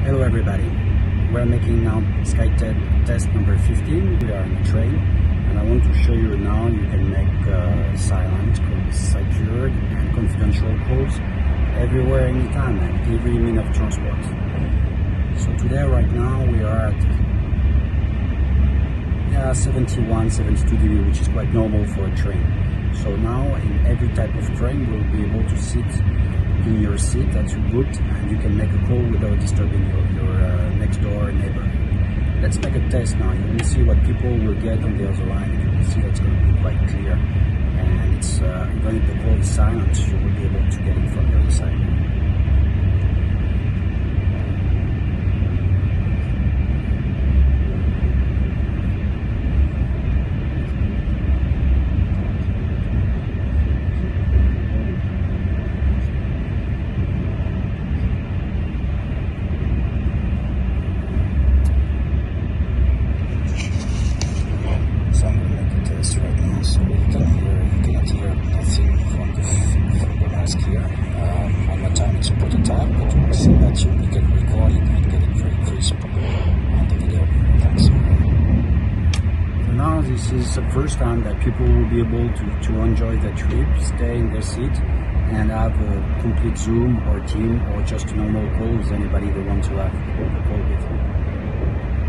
Hello everybody, we're making now Skyted test number 15. We are in the train and I want to show you now you can make silent, secured and confidential calls everywhere, anytime and every mean of transport. So today, right now, we are at 71, 72 dB, which is quite normal for a train. So now in every type of train we'll be able to sit in your seat that you booked and you can make a call without disturbing your next door neighbor. Let's make a test now. You will see what people will get on the other line. You will see that's going to be quite clear. And it's even if the call is silent, you will be able to get it from the other side. Right now, so you cannot hear nothing from the mask here. On my time it's a prototype, but you will see that you can record it and get it very crisp on the video. Thanks. For now, this is the first time that people will be able to enjoy the trip, stay in their seat and have a complete Zoom or team or just a normal call with anybody they want to have a call with.